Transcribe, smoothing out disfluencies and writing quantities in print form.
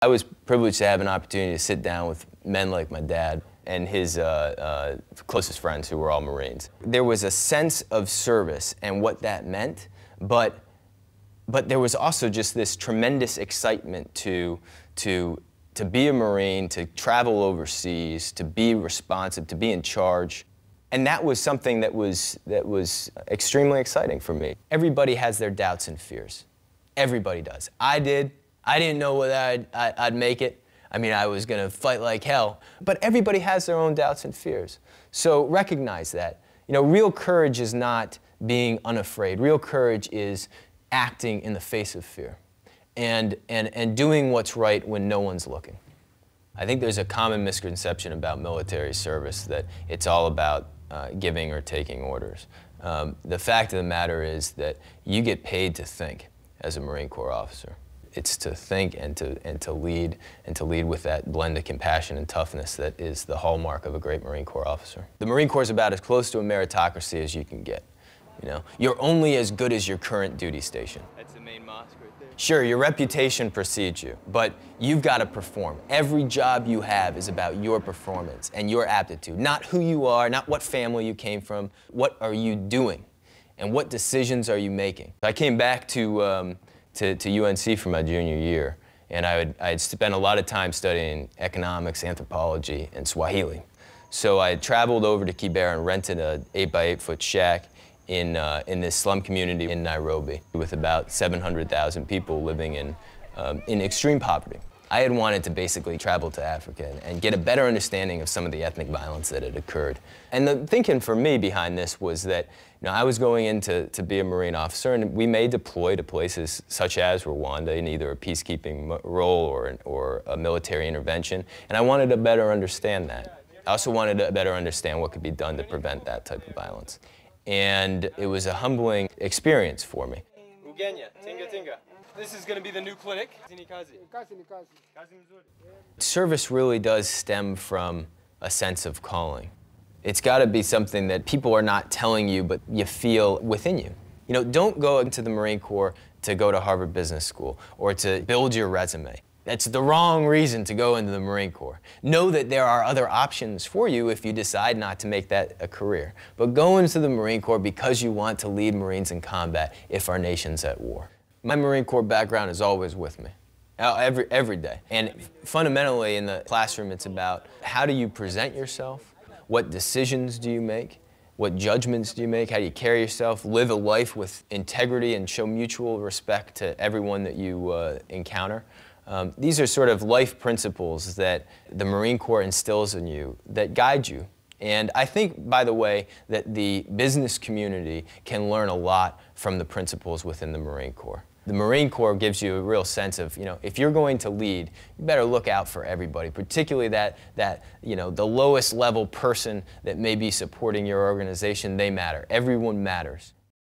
I was privileged to have an opportunity to sit down with men like my dad and his closest friends who were all Marines. There was a sense of service and what that meant, but there was also just this tremendous excitement to be a Marine, to travel overseas, to be responsive, to be in charge. And that was something that was extremely exciting for me. Everybody has their doubts and fears. Everybody does. I did. I didn't know whether I'd make it. I mean, I was going to fight like hell. But everybody has their own doubts and fears. So recognize that. You know, real courage is not being unafraid. Real courage is acting in the face of fear and doing what's right when no one's looking. I think there's a common misconception about military service that it's all about giving or taking orders. The fact of the matter is that you get paid to think as a Marine Corps officer. It's to think and to lead with that blend of compassion and toughness that is the hallmark of a great Marine Corps officer. The Marine Corps is about as close to a meritocracy as you can get. You know, you're only as good as your current duty station. That's the main mosque right there. Sure, your reputation precedes you, but you've got to perform. Every job you have is about your performance and your aptitude, not who you are, not what family you came from. What are you doing, and what decisions are you making? I came back to UNC for my junior year, and I had spent a lot of time studying economics, anthropology, and Swahili. So I traveled over to Kibera and rented an 8-by-8-foot shack in this slum community in Nairobi with about 700,000 people living in extreme poverty. I had wanted to basically travel to Africa and get a better understanding of some of the ethnic violence that had occurred. And the thinking for me behind this was that, you know, I was going in to be a Marine officer, and we may deploy to places such as Rwanda in either a peacekeeping role or a military intervention, and I wanted to better understand that. I also wanted to better understand what could be done to prevent that type of violence. And it was a humbling experience for me. Ugenya, Tinga Tinga. This is going to be the new clinic. Service really does stem from a sense of calling. It's got to be something that people are not telling you, but you feel within you. You know, don't go into the Marine Corps to go to Harvard Business School or to build your resume. That's the wrong reason to go into the Marine Corps. Know that there are other options for you if you decide not to make that a career. But go into the Marine Corps because you want to lead Marines in combat if our nation's at war. My Marine Corps background is always with me, every day. And fundamentally in the classroom, it's about how do you present yourself, what decisions do you make, what judgments do you make, how do you carry yourself, live a life with integrity and show mutual respect to everyone that you encounter. These are sort of life principles that the Marine Corps instills in you that guide you. And I think, by the way, that the business community can learn a lot from the principles within the Marine Corps. The Marine Corps gives you a real sense of, you know, if you're going to lead, you better look out for everybody, particularly that you know, the lowest level person that may be supporting your organization. They matter. Everyone matters.